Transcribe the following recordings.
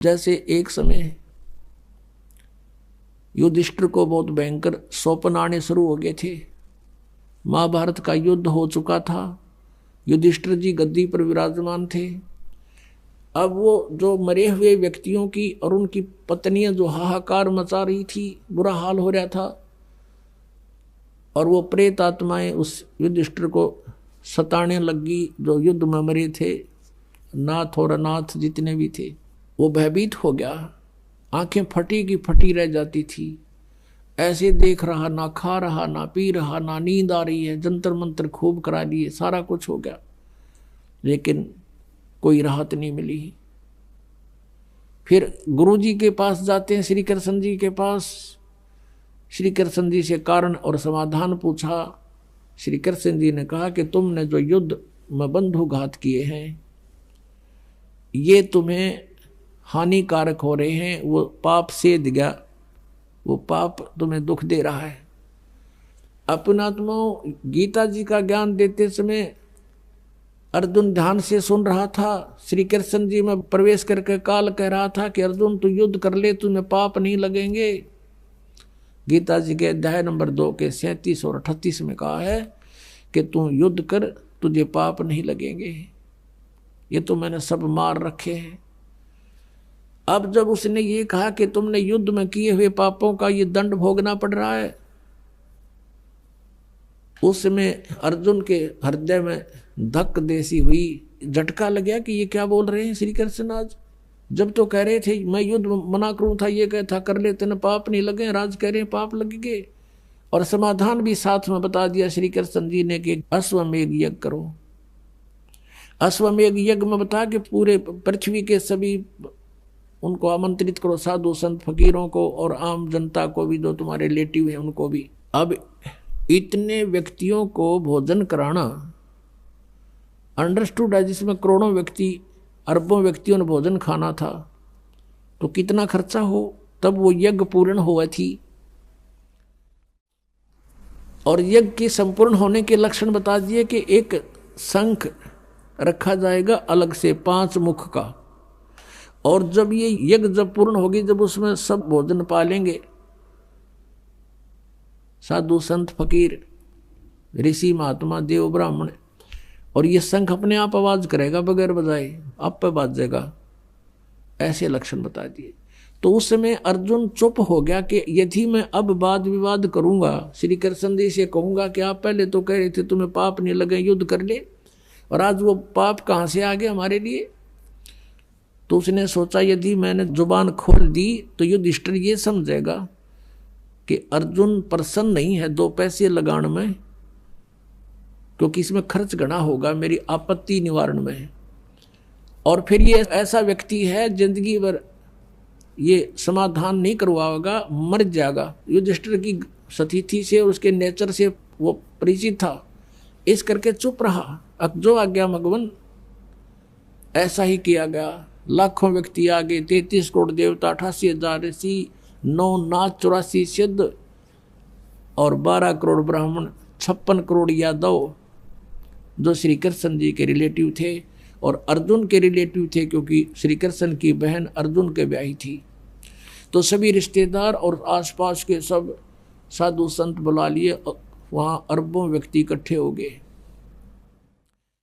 जैसे एक समय युधिष्ठिर को बहुत भयंकर स्वप्न आने शुरू हो गए थे। महाभारत का युद्ध हो चुका था, युधिष्ठिर जी गद्दी पर विराजमान थे। अब वो जो मरे हुए व्यक्तियों की और उनकी पत्नियां जो हाहाकार मचा रही थी, बुरा हाल हो रहा था, और वो प्रेत आत्माएं उस युधिष्ठिर को सताने लगी जो युद्ध में मरे थे। नाथ और अनाथ जितने भी थे, वो भयभीत हो गया, आंखें फटी की फटी रह जाती थी। ऐसे देख रहा, ना खा रहा, ना पी रहा, ना नींद आ रही है, जंतर मंतर खूब करा लिए, सारा कुछ हो गया, लेकिन कोई राहत नहीं मिली। फिर गुरुजी के पास जाते हैं, श्री कृष्ण जी के पास। श्री कृष्ण जी से कारण और समाधान पूछा। श्री कृष्ण जी ने कहा कि तुमने जो युद्ध में बंधुघात किए हैं, ये तुम्हें हानिकारक हो रहे हैं, वो पाप सेध गया, वो पाप तुम्हें दुख दे रहा है। अपनात्माओं, गीता जी का ज्ञान देते समय अर्जुन ध्यान से सुन रहा था। श्री कृष्ण जी में प्रवेश करके काल कह रहा था कि अर्जुन तू युद्ध कर ले, तुम्हें पाप नहीं लगेंगे। गीता जी के अध्याय नंबर 2 के 37 और 38 में कहा है कि तू युद्ध कर, तुझे पाप नहीं लगेंगे, ये तो मैंने सब मार रखे हैं। अब जब उसने ये कहा कि तुमने युद्ध में किए हुए पापों का ये दंड भोगना पड़ रहा है, उसमें अर्जुन के हृदय में धक देसी हुई, झटका लग गया कि ये क्या बोल रहे हैं श्री कृष्ण। आज जब तो कह रहे थे मैं युद्ध मना करूं था, ये कहता कर लेते न पाप नहीं लगे, राज कह रहे हैं पाप लगेंगे। और समाधान भी साथ में बता दिया श्री कृष्ण जी ने कि अश्वमेघ यज्ञ करो। अश्वमेघ यज्ञ में बता के पूरे पृथ्वी के सभी उनको आमंत्रित करो, साधु संत फकीरों को और आम जनता को भी, जो तुम्हारे रिलेटिव हैं उनको भी। अब इतने व्यक्तियों को भोजन कराना अंडरस्टूड है, जिसमें करोड़ों व्यक्ति, अरबों व्यक्तियों ने भोजन खाना था, तो कितना खर्चा हो, तब वो यज्ञ पूर्ण हुआ थी। और यज्ञ के संपूर्ण होने के लक्षण बता दिए कि एक शंख रखा जाएगा अलग से 5 मुख का, और जब ये यज्ञ जब पूर्ण होगी, जब उसमें सब भोजन पालेंगे, साधु संत फकीर ऋषि महात्मा देव ब्राह्मण, और ये शंख अपने आप आवाज करेगा बगैर बजाए, आप पे बाजेगा, ऐसे लक्षण बता दिए। तो उस समय अर्जुन चुप हो गया कि यदि मैं अब वाद विवाद करूंगा, श्री कृष्ण जी से कहूंगा कि आप पहले तो कह रहे थे तुम्हें पाप नहीं लगे, युद्ध कर ले, और आज वो पाप कहां से आ गए हमारे लिए। तो उसने सोचा यदि मैंने जुबान खोल दी तो युधिष्ठिर ये समझेगा कि अर्जुन प्रसन्न नहीं है 2 पैसे लगाने में, क्योंकि इसमें खर्च घना होगा मेरी आपत्ति निवारण में, और फिर ये ऐसा व्यक्ति है जिंदगी भर ये समाधान नहीं करवाएगा, मर जाएगा। युधिष्ठिर की स्थिति से, उसके नेचर से वो परिचित था, इस करके चुप रहा। जो आज्ञा भगवान, ऐसा ही किया गया। लाखों व्यक्ति आगे, 33 करोड़ देवता, 88,000 ऋषि, 9 नाथ, 84 सिद्ध और 12 करोड़ ब्राह्मण, 56 करोड़ यादव जो श्री कृष्ण जी के रिलेटिव थे और अर्जुन के रिलेटिव थे, क्योंकि श्री कृष्ण की बहन अर्जुन के ब्याही थी। तो सभी रिश्तेदार और आसपास के सब साधु संत बुला लिए, वहाँ अरबों व्यक्ति इकट्ठे हो गए।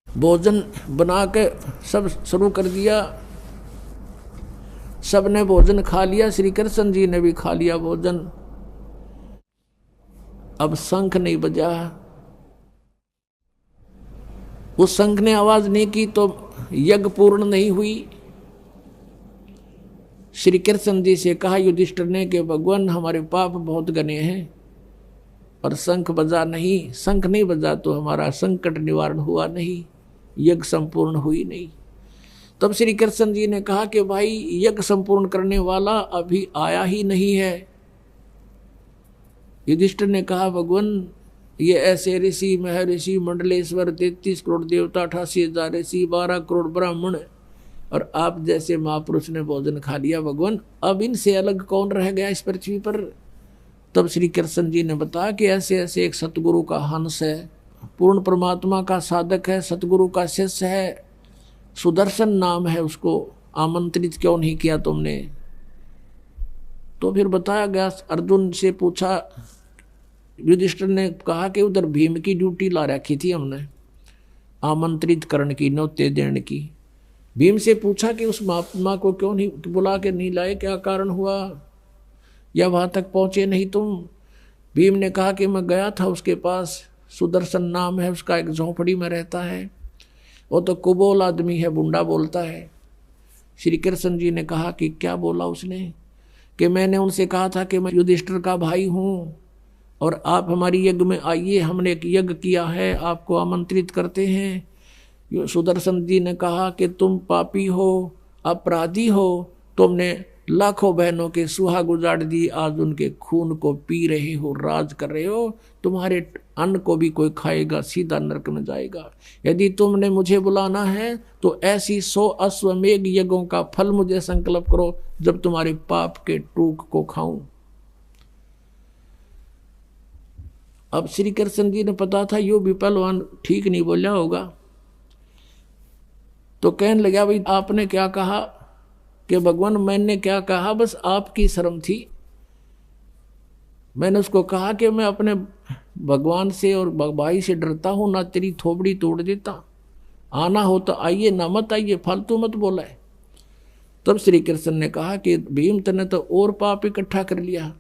भोजन बना के सब शुरू कर दिया, सब ने भोजन खा लिया, श्री कृष्ण जी ने भी खा लिया भोजन। अब शंख नहीं बजा, उस शंख ने आवाज नहीं की तो यज्ञ पूर्ण नहीं हुई। श्री कृष्ण जी से कहा युधिष्ठिर ने कि भगवान हमारे पाप बहुत घने हैं, और शंख बजा नहीं, शंख नहीं बजा तो हमारा संकट निवारण हुआ नहीं, यज्ञ संपूर्ण हुई नहीं। तब श्री कृष्ण जी ने कहा कि भाई यज्ञ संपूर्ण करने वाला अभी आया ही नहीं है। युधिष्ठिर ने कहा भगवान ये ऐसे ऋषि, महर्षि, मंडलेश्वर, 33 करोड़ देवता, 88,000 ऋषि, 12 करोड़ ब्राह्मण और आप जैसे महापुरुष ने भोजन खा लिया भगवान, अब इनसे अलग कौन रह गया इस पृथ्वी पर। तब श्री कृष्ण जी ने बताया कि ऐसे ऐसे एक सतगुरु का हंस है, पूर्ण परमात्मा का साधक है, सतगुरु का शिष्य है, सुदर्शन नाम है उसको, आमंत्रित क्यों नहीं किया तुमने? तो फिर बताया गया, अर्जुन से पूछा, युधिष्ठिर ने कहा कि उधर भीम की ड्यूटी ला रखी थी हमने, आमंत्रित करने की, न्योते देने की। भीम से पूछा कि उस महात्मा को क्यों नहीं बुला के नहीं लाए, क्या कारण हुआ, या वहां तक पहुंचे नहीं तुम? भीम ने कहा कि मैं गया था उसके पास, सुदर्शन नाम है उसका, एक झोंपड़ी में रहता है, वो तो कुबोल आदमी है, बुंडा बोलता है। श्री कृष्ण जी ने कहा कि क्या बोला उसने? कि मैंने उनसे कहा था कि मैं युधिष्ठिर का भाई हूँ और आप हमारी यज्ञ में आइए, हमने एक यज्ञ किया है, आपको आमंत्रित करते हैं। सुदर्शन जी ने कहा कि तुम पापी हो, अपराधी हो, तुमने लाखों बहनों के सुहाग उजाड़ दी, आज उनके खून को पी रहे हो, राज कर रहे हो, तुम्हारे अन्न को भी कोई खाएगा, सीधा नरक में जाएगा। यदि तुमने मुझे बुलाना है तो ऐसी 100 अश्वमेघ यज्ञों का फल मुझे संकल्प करो, जब तुम्हारे पाप के टूक को खाऊं। अब श्री कृष्ण जी ने पता था यो भी पहलवान ठीक नहीं बोला होगा, तो कहने लगा, भाई आपने क्या कहा? कि भगवान मैंने क्या कहा, बस आपकी शर्म थी। मैंने उसको कहा कि मैं अपने भगवान से और भाई से डरता हूं, ना तेरी थोबड़ी तोड़ देता, आना हो तो आइए, ना मत आइए, फालतू मत बोला है। तब श्री कृष्ण ने कहा कि भीम तने तो और पाप इकट्ठा कर लिया,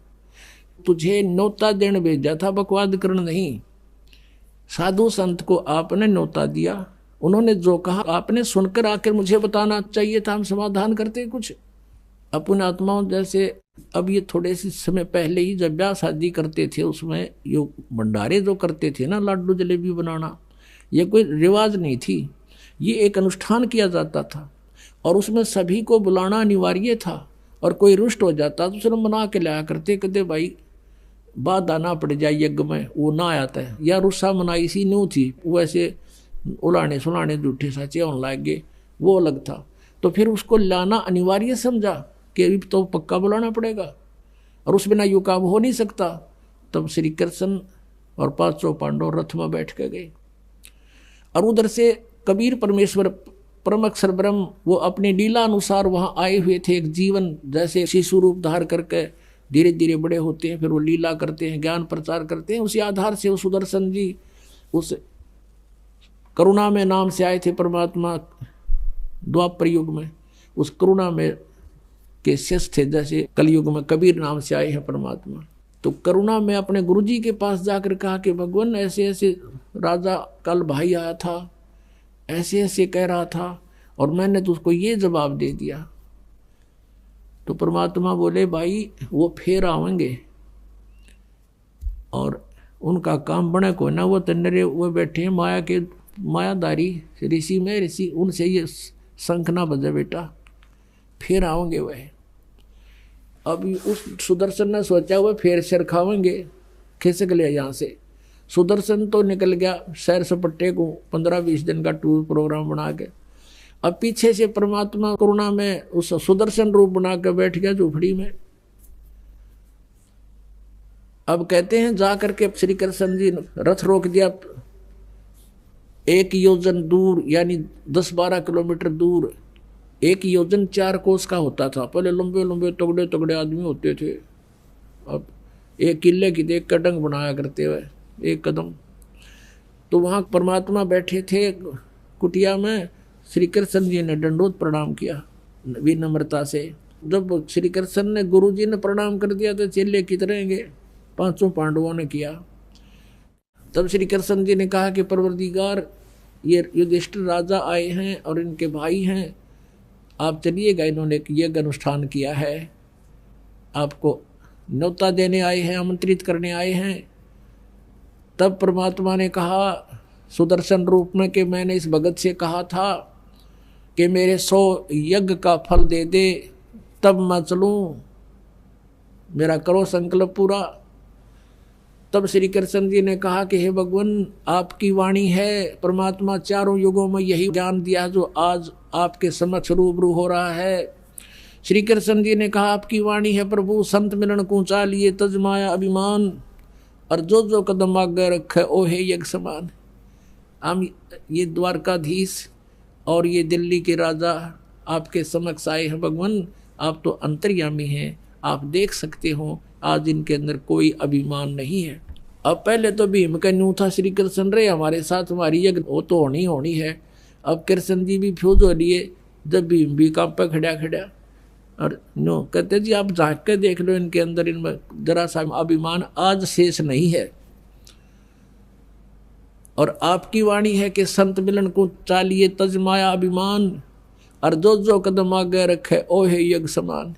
तुझे न्योता देने भेजा था, बकवाद करना नहीं। साधु संत को आपने न्योता दिया, उन्होंने जो कहा आपने सुनकर आकर मुझे बताना चाहिए था, हम समाधान करते कुछ। अपने आत्माओं जैसे अब ये थोड़े से समय पहले ही जब ब्याह शादी करते थे, उसमें ये भंडारे जो करते थे ना, लाडू जलेबी बनाना, ये कोई रिवाज नहीं थी, ये एक अनुष्ठान किया जाता था और उसमें सभी को बुलाना अनिवार्य था। और कोई रुष्ट हो जाता तो उसने मना के लाया करते, कहते भाई बाधा ना पड़ जाए यज्ञ में, वो ना आता है, या रुस्सा मनाई सी न्यू थी, वो ऐसे उलाने सुलाने झूठे साचे होने लग गए, वो अलग था। तो फिर उसको लाना अनिवार्य समझा कि अभी तो पक्का बुलाना पड़ेगा और उस बिना यू काम हो नहीं सकता। तब श्री कृष्ण और 500 पांडव रथ में बैठ के गए और उधर से कबीर परमेश्वर परम अक्षर ब्रह्म वो अपनी लीला अनुसार वहां आए हुए थे। एक जीवन जैसे शिशु रूप धार करके धीरे धीरे बड़े होते हैं, फिर वो लीला करते हैं, ज्ञान प्रचार करते हैं। उसी आधार से वो सुदर्शन जी उस करुणा में नाम से आए थे परमात्मा द्वापर युग में, उस करुणा में के शेष थे, जैसे कलयुग में कबीर नाम से आए हैं परमात्मा। तो करुणा में अपने गुरुजी के पास जाकर कहा कि भगवान ऐसे ऐसे राजा कल भाई आया था, ऐसे ऐसे कह रहा था और मैंने तो उसको ये जवाब दे दिया। तो परमात्मा बोले भाई वो फिर आवेंगे और उनका काम बने को ना, वो तन्नरे वो बैठे हैं माया के मायादारी ऋषि में ऋषि, उनसे ये शंख ना बजा बेटा, फिर आओगे वह। अब उस सुदर्शन ने सोचा हुआ फिर सिर खावेंगे, खिसक लिया यहाँ से। सुदर्शन तो निकल गया सैर सपट्टे को 15-20 दिन का टूर प्रोग्राम बना के। अब पीछे से परमात्मा करुणा में उस सुदर्शन रूप बना के बैठ गया झोपड़ी में। अब कहते हैं जा करके श्री कृष्ण जी रथ रोक दिया 1 योजन दूर, यानी 10-12 किलोमीटर दूर। 1 योजन 4 कोस का होता था। पहले लंबे लंबे तगड़े तगड़े आदमी होते थे, अब एक किले की एक कदम बनाया करते हुए 1 कदम। तो वहाँ परमात्मा बैठे थे कुटिया में। श्री कृष्ण जी ने दंडोत प्रणाम किया विनम्रता से। जब श्री कृष्ण ने गुरु जी ने प्रणाम कर दिया तो चेले कितरेंगे, 500 पांडवों ने किया। तब श्री कृष्ण जी ने कहा कि परवरदिगार ये युधिष्ठिर राजा आए हैं और इनके भाई हैं, आप चलिएगा, इन्होंने एक यज्ञ अनुष्ठान किया है, आपको न्योता देने आए हैं, आमंत्रित करने आए हैं। तब परमात्मा ने कहा सुदर्शन रूप में कि मैंने इस भगत से कहा था कि मेरे 100 यज्ञ का फल दे दे तब मैं चलूं, मेरा करो संकल्प पूरा। तब श्री कृष्ण जी ने कहा कि हे भगवान आपकी वाणी है, परमात्मा चारों युगों में यही ज्ञान दिया जो आज आपके समक्ष रूबरू हो रहा है। श्री कृष्ण जी ने कहा आपकी वाणी है प्रभु, संत मिलन को ऊंचा लिए तज माया अभिमान, और जो जो कदम आगे रखे ओ है यज्ञ समान। हम ये द्वारकाधीश और ये दिल्ली के राजा आपके समक्ष आए हैं भगवान, आप तो अंतर्यामी हैं, आप देख सकते हो आज इनके अंदर कोई अभिमान नहीं है। अब पहले तो भीम का न्यू था, श्री कृष्ण रे हमारे साथ हमारी यज्ञ वो तो होनी होनी है। अब कृष्ण जी भी फ्यूज हो लिए, जब भीम भी काम पे खड़ा खड़ा और नो कहते जी आप झाँक के देख लो इनके अंदर, इनमें जरा सा अभिमान आज शेष नहीं है। और आपकी वाणी है कि संत मिलन को चालिए तज माया अभिमान, और जो जो कदम आगे रखे ओ है यज्ञ समान।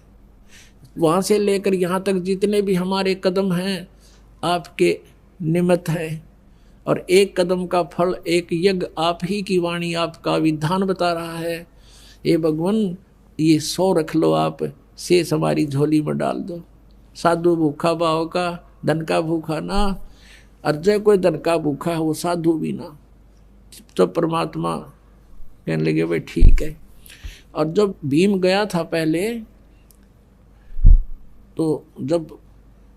वहाँ से लेकर यहाँ तक जितने भी हमारे कदम हैं आपके निमित्त हैं, और एक कदम का फल एक यज्ञ आप ही की वाणी आपका विधान बता रहा है। ये भगवान ये 100 रख लो आप, शेष हमारी झोली में डाल दो। साधु भूखा भाव का, धन का भूखा ना, और जय कोई धन का भूखा है वो साधु भी ना। तो परमात्मा कहने लगे भाई ठीक है। और जब भीम गया था पहले, तो जब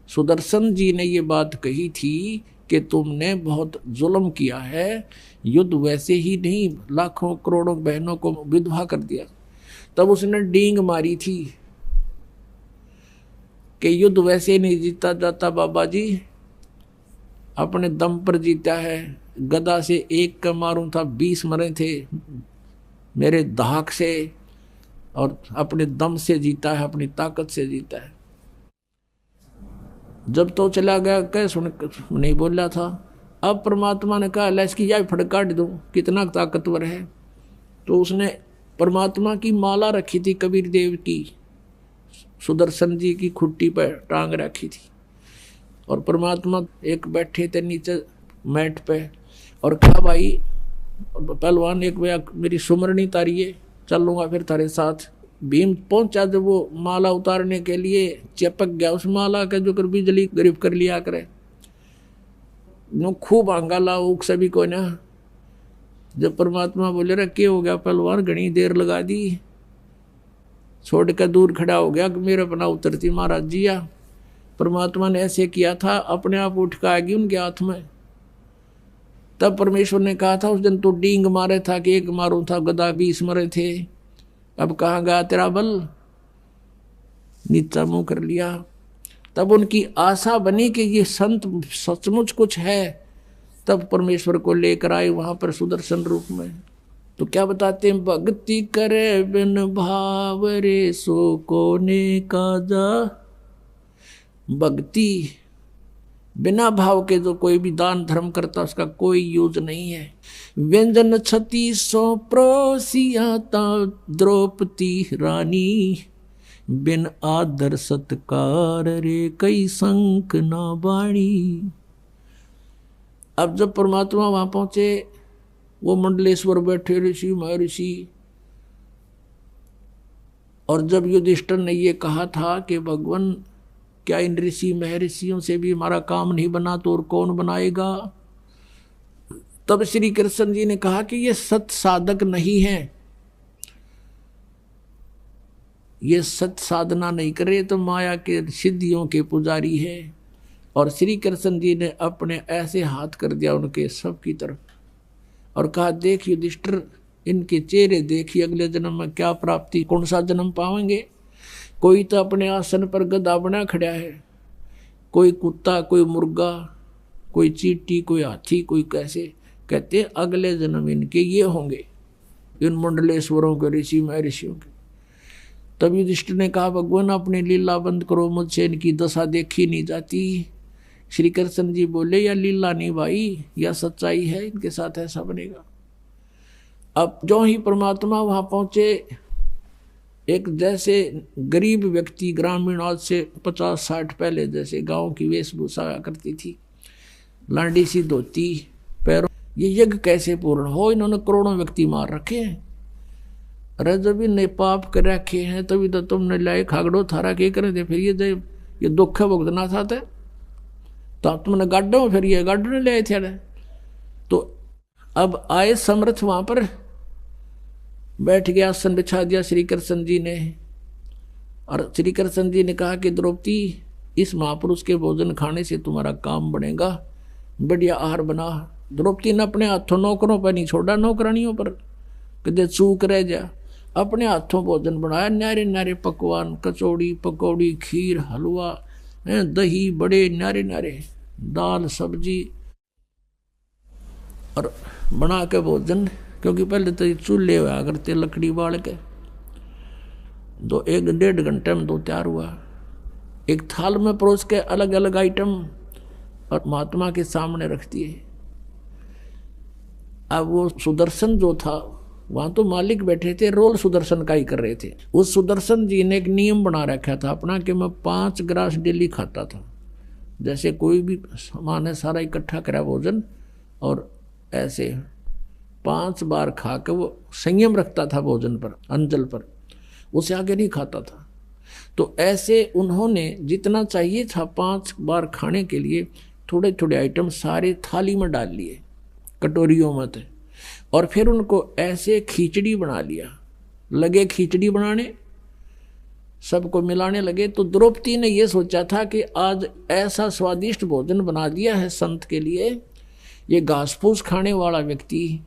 सुदर्शन जी ने ये बात कही थी कि तुमने बहुत जुल्म किया है, युद्ध वैसे ही नहीं लाखों करोड़ों बहनों को विधवा कर दिया, तब उसने डींग मारी थी कि युद्ध वैसे नहीं जीता जाता बाबा जी, अपने दम पर जीता है। गदा से एक का मारूं था 20 मरे थे मेरे धाक से, और अपने दम से जीता है, अपनी ताकत से जीता है। जब तो चला गया कह सुन नहीं बोला था। अब परमात्मा ने कहा ला इसकी यह फड़ काट दूं, कितना ताकतवर है। तो उसने परमात्मा की माला रखी थी कबीर देव की, सुदर्शन जी की खुट्टी पर टांग रखी थी, और परमात्मा एक बैठे थे नीचे मैट पे, और कहा भाई पहलवान एक भैया मेरी सुमरनी तारिये, चलूंगा फिर तारे साथ। भीम पहुंचा जब वो माला उतारने के लिए, चिपक गया उस माला का जो कर बिजली गरीब कर लिया करे, नो खूब आंगाला उक सभी को ना। जब परमात्मा बोले रहा क्या हो गया पहलवान, घनी देर लगा दी, छोड़ कर दूर खड़ा हो गया कि मेरे अपना उतरती महाराज जिया। परमात्मा ने ऐसे किया था, अपने आप उठ कर आएगी उनके हाथ में। तब परमेश्वर ने कहा था उस दिन तो डींग मारे था कि एक मारू था, गदा 20 मरे थे, अब कहाँ गया तेरा बल, नीचा मुंह कर लिया। तब उनकी आशा बनी कि ये संत सचमुच कुछ है, तब परमेश्वर को लेकर आए वहां पर सुदर्शन रूप में। तो क्या बताते हैं, भक्ति करे बिन भाव रे सो कोने काजा। भक्ति बिना भाव के जो कोई भी दान धर्म करता उसका कोई यूज नहीं है। व्यंजन 36 प्रोसियाता द्रौपदी रानी, बिन आदर सत्कार रे कई संक ना बाणी। अब जब परमात्मा वहां पहुंचे, वो मंडलेश्वर बैठे ऋषि महर्षि, और जब युधिष्ठिर ने ये कहा था कि भगवान क्या इन ऋषि महर्षियों से भी हमारा काम नहीं बना तो और कौन बनाएगा, तब श्री कृष्ण जी ने कहा कि ये सत साधक नहीं है, ये सत साधना नहीं करे तो माया के सिद्धियों के पुजारी है। और श्री कृष्ण जी ने अपने ऐसे हाथ कर दिया उनके सब की तरफ और कहा देख युधिष्ठिर, इनके चेहरे देखिए, अगले जन्म में क्या प्राप्ति, कौन सा जन्म पाएंगे। कोई तो अपने आसन पर गधा बना खड़ा है, कोई कुत्ता, कोई मुर्गा, कोई चींटी, कोई हाथी, कोई कैसे। कहते अगले जन्म इनके ये होंगे, इन मंडलेश्वरों के ऋषि महर्षियों के। तब युधिष्ठिर ने कहा भगवान अपने लीला बंद करो, मुझसे इनकी दशा देखी नहीं जाती। श्री कृष्ण जी बोले या लीला नहीं भाई, या सच्चाई है, इनके साथ ऐसा बनेगा। अब जो ही परमात्मा वहां पहुंचे, एक जैसे गरीब व्यक्ति, ग्रामीण, आज से 50-60 पहले जैसे गांव की वेशभूषा करती थी, लांडी सी धोती पैरों, ये यज्ञ कैसे पूर्ण हो, इन्होंने करोड़ों व्यक्ति मार रखे हैं। अरे जब इन्हें पाप कर रखे हैं तभी तो तुमने लाए खागड़ो थारा के करे थे, फिर ये दुख भुगतना था तो तुमने गाड्डो, फिर ये गाड्डो ने ले थे। तो अब आए समर्थ वहां पर बैठ गया, आसन बिछा दिया श्री कृष्ण जी ने, और श्री कृष्ण जी ने कहा कि द्रौपदी, इस महापुरुष के भोजन खाने से तुम्हारा काम बनेगा, बढ़िया आहार बना। द्रौपदी ने अपने हाथों नौकरों पर नहीं छोड़ा, नौकरानियों पर, कदे चूक रह जा। अपने हाथों भोजन बनाया, न्यारे न्यारे पकवान, कचौड़ी पकौड़ी खीर हलवा दही बड़े न्यारे न्यारे दाल सब्जी और बना के भोजन। क्योंकि पहले तो चूल्हे हुआ करते लकड़ी बाल के, 1-1.5 घंटे में 2 तैयार हुआ। एक थाल में परोस के अलग अलग आइटम और महात्मा के सामने रख दिए। अब वो सुदर्शन जो था, वहां तो मालिक बैठे थे, रोल सुदर्शन का ही कर रहे थे। उस सुदर्शन जी ने एक नियम बना रखा था अपना कि मैं 5 ग्रास डेली खाता था। जैसे कोई भी सामान है सारा इकट्ठा करा भोजन, और ऐसे 5 बार खा के वो संयम रखता था भोजन पर, अंजल पर, उससे आगे नहीं खाता था। तो ऐसे उन्होंने जितना चाहिए था 5 बार खाने के लिए थोड़े थोड़े आइटम सारे थाली में डाल लिए, कटोरियों में थे, और फिर उनको ऐसे खिचड़ी बना लिया। लगे खिचड़ी बनाने, सबको मिलाने लगे। तो द्रौपदी ने यह सोचा था कि आज ऐसा स्वादिष्ट भोजन बना दिया है संत के लिए, ये घास फूस खाने वाला व्यक्ति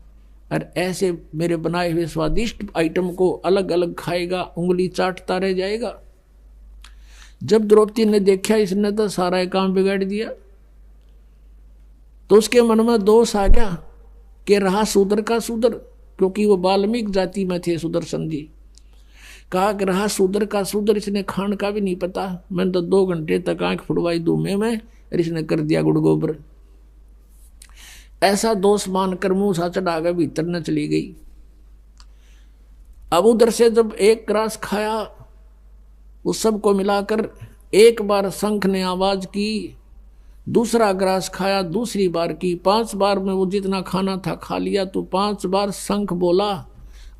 और ऐसे मेरे बनाए हुए स्वादिष्ट आइटम को अलग अलग खाएगा, उंगली चाटता रह जाएगा। जब द्रौपदी ने देखा इसने तो सारा काम बिगाड़ दिया, तो उसके मन में दोष आ गया कि रहा शूद्र का शूद्र, क्योंकि वो वाल्मीकि जाति में थे सुदर्शन जी। कहा कि रहा शूद्र का शूद्र, इसने खान का भी नहीं पता। मैंने तो 2 घंटे तक आंख फुड़वाई धूमे में और इसने कर दिया गुड़ गोबर। ऐसा दोष मानकर मुंह सा चढ़ा के भीतर न चली गई। अब उधर से जब 1 ग्रास खाया, उस सबको मिलाकर एक बार शंख ने आवाज की, दूसरा ग्रास खाया दूसरी बार की, 5 बार में वो जितना खाना था खा लिया। तो 5 बार शंख बोला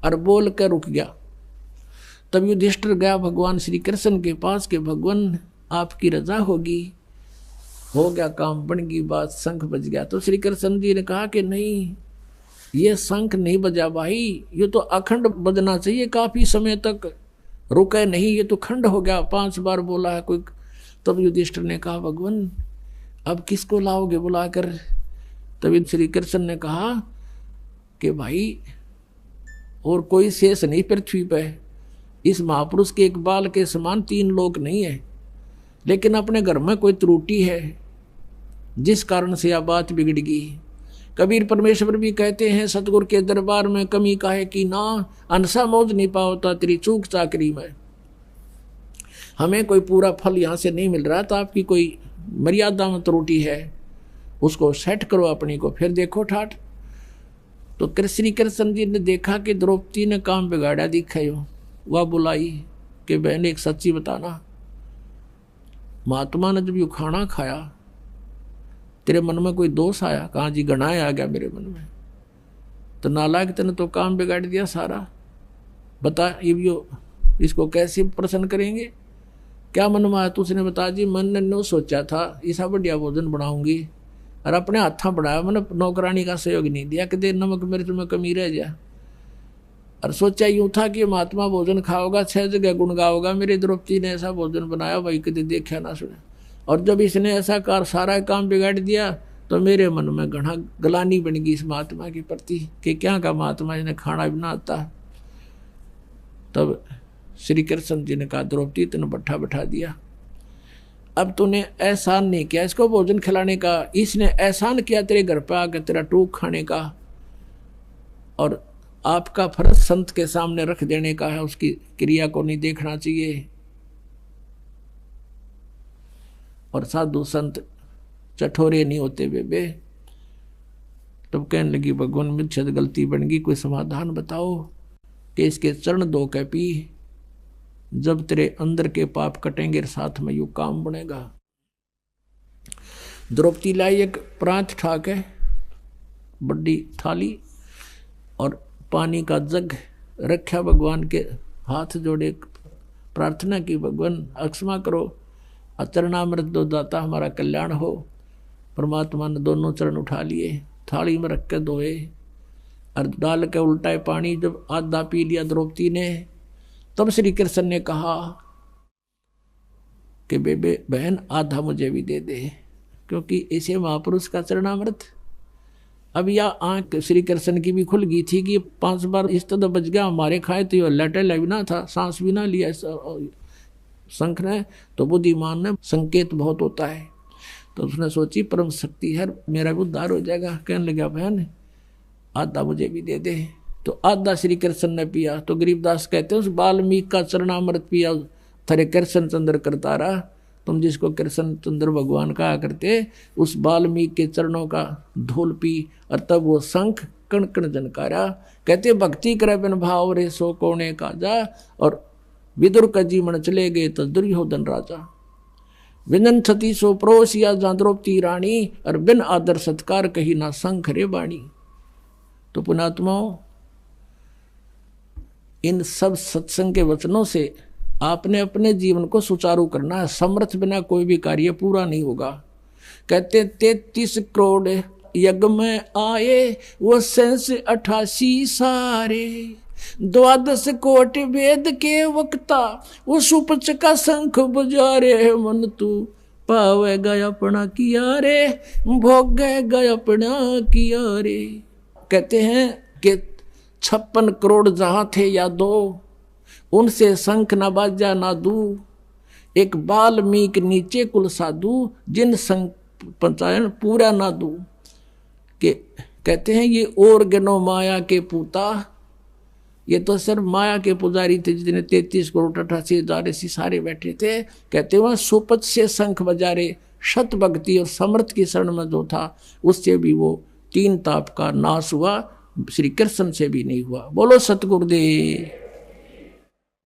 और बोल कर रुक गया। तब युधिष्ठिर गया भगवान श्री कृष्ण के पास के भगवान आपकी रजा होगी। हो गया काम, बन गई बात, शंख बज गया। तो श्री कृष्ण जी ने कहा कि नहीं, ये शंख नहीं बजा भाई, ये तो अखंड बजना चाहिए, काफी समय तक रुके नहीं, ये तो खंड हो गया, 5 बार बोला है कोई। तब युधिष्ठिर ने कहा भगवान अब किसको लाओगे बुलाकर? तभी श्री कृष्ण ने कहा कि भाई और कोई शेष नहीं पृथ्वी पे, इस महापुरुष के एक बाल के समान 3 लोक नहीं है, लेकिन अपने घर में कोई त्रुटि है जिस कारण से यह बात बिगड़ गई। कबीर परमेश्वर भी कहते हैं सतगुरु के दरबार में कमी काहे की ना, अनसा मौज नहीं पाओता तेरी चूक चाकरी में। हमें कोई पूरा फल यहाँ से नहीं मिल रहा, तो आपकी कोई मर्यादा में त्रुटि है, उसको सेट करो अपनी को, फिर देखो ठाठ। तो श्री कृष्ण जी ने देखा कि द्रौपदी ने काम बिगाड़ा दिखायो। वह बुलाई कि बहन एक सच्ची बताना, महात्मा ने जब यू खाना खाया तेरे मन में कोई दोष आया? कहाँ जी गणाए आ गया मेरे मन में। तो नालायक तेने तो काम बिगाड़ दिया सारा, बता ये इसको कैसे प्रसन्न करेंगे? क्या मन में आया? तो उसने बता जी मन ने नो सोचा था ऐसा बढ़िया भोजन बनाऊंगी, और अपने हाथा बढ़ाया, मैंने नौकरानी का सहयोग नहीं दिया कि दे नमक मेरे तुम्हें कमी रह जाए। और सोचा यूं था कि महात्मा भोजन खाओगा, 6 जगह गुण गाओगा, मेरी द्रौपदी ने ऐसा भोजन बनाया भाई कभी देखा ना सुना। और जब इसने ऐसा कार सारा काम बिगाड़ दिया, तो मेरे मन में घना गलानी बन गई इस महात्मा के प्रति कि क्या का महात्मा इन्हें खाना भी ना आता। तब श्री कृष्ण जी ने कहा द्रौपदी तूने बैठा बैठा दिया, अब तूने एहसान नहीं किया इसको भोजन खिलाने का, इसने एहसान किया तेरे घर पे आकर तेरा टूक खाने का, और आपका फर्ज संत के सामने रख देने का है, उसकी क्रिया को नहीं देखना चाहिए। और साधु संत चठोरे नहीं होते बेबे। तब कहने लगी भगवान मुझसे गलती बन गई, कोई समाधान बताओ कि इसके चरण धो के पी, जब तेरे अंदर के पाप कटेंगे साथ में यू काम बनेगा। द्रौपदी लाई एक प्रांत ठाक है, बड़ी थाली और पानी का जग रखा, भगवान के हाथ जोड़े प्रार्थना की भगवान अक्षमा करो, अचरणामृत दो दाता हमारा कल्याण हो। परमात्मा ने दोनों चरण उठा लिए, थाली में रख के धोए और डाल के उल्टा पानी जब आधा पी लिया द्रौपदी ने, तब श्री कृष्ण ने कहा कि बेबे बहन आधा मुझे भी दे दे, क्योंकि इसे महापुरुष का चरणामृत अब यह आंख श्री कृष्ण की भी खुल गई थी कि 5 बार इस तरह बच गया, हमारे खाए तो ये लेटे लेना था, सांस भी ना लिया शंख ने। तो बुद्धिमान ने संकेत बहुत होता है, तो उसने सोची परम शक्ति है, मेरा भी उद्धार हो जाएगा। कहने लगा बहन आधा मुझे भी दे दे। तो आधा श्री कृष्ण ने पिया। तो गरीबदास कहते हैं उस वाल्मीकि का चरणामृत पिया थरे कृष्ण चंद्र करतारा। तुम जिसको कृष्ण चंद्र भगवान कहा करते, उस वाल्मीकि के चरणों का धूल पी और तब वो शंख कण कण जनकारा। कहते भक्ति करे बिन भाव रे सो कोने काजा। और विदुर का जीवन चले गए तो दुर्योधन राजा। विनन छती सो परोसिया जहां द्रौपदी रानी, और बिन आदर सत्कार कही ना शंख रे बाणी। तो पुणात्माओं, इन सब सत्संग के वचनों से आपने अपने जीवन को सुचारू करना है। समर्थ बिना कोई भी कार्य पूरा नहीं होगा। कहते 33 करोड़ यज्ञ में आए, वो 88 सारे। 12 कोटि वेद के वक्ता, वो सुपच का शंख बजारे। मन तू पावेगा अपना किया रे, भोगेगा अपना किया रे। कहते हैं कि 56 करोड़ जहां थे या दो, उनसे शंख न बाजा ना दू। एक वाल्मीकि नीचे कुल साधु, जिन शंख पंचायन पूरा ना दू। के कहते हैं ये और गनो माया के पूता, ये तो सिर्फ माया के पुजारी थे जितने 33 करोड़ 88 हजार ऐसी सारे बैठे थे। कहते वह सुपच से शंख बजारे, शत भक्ति और समर्थ की शरण में जो था, उससे भी वो 3 ताप का नाश हुआ, श्री कृष्ण से भी नहीं हुआ। बोलो सतगुरुदेव।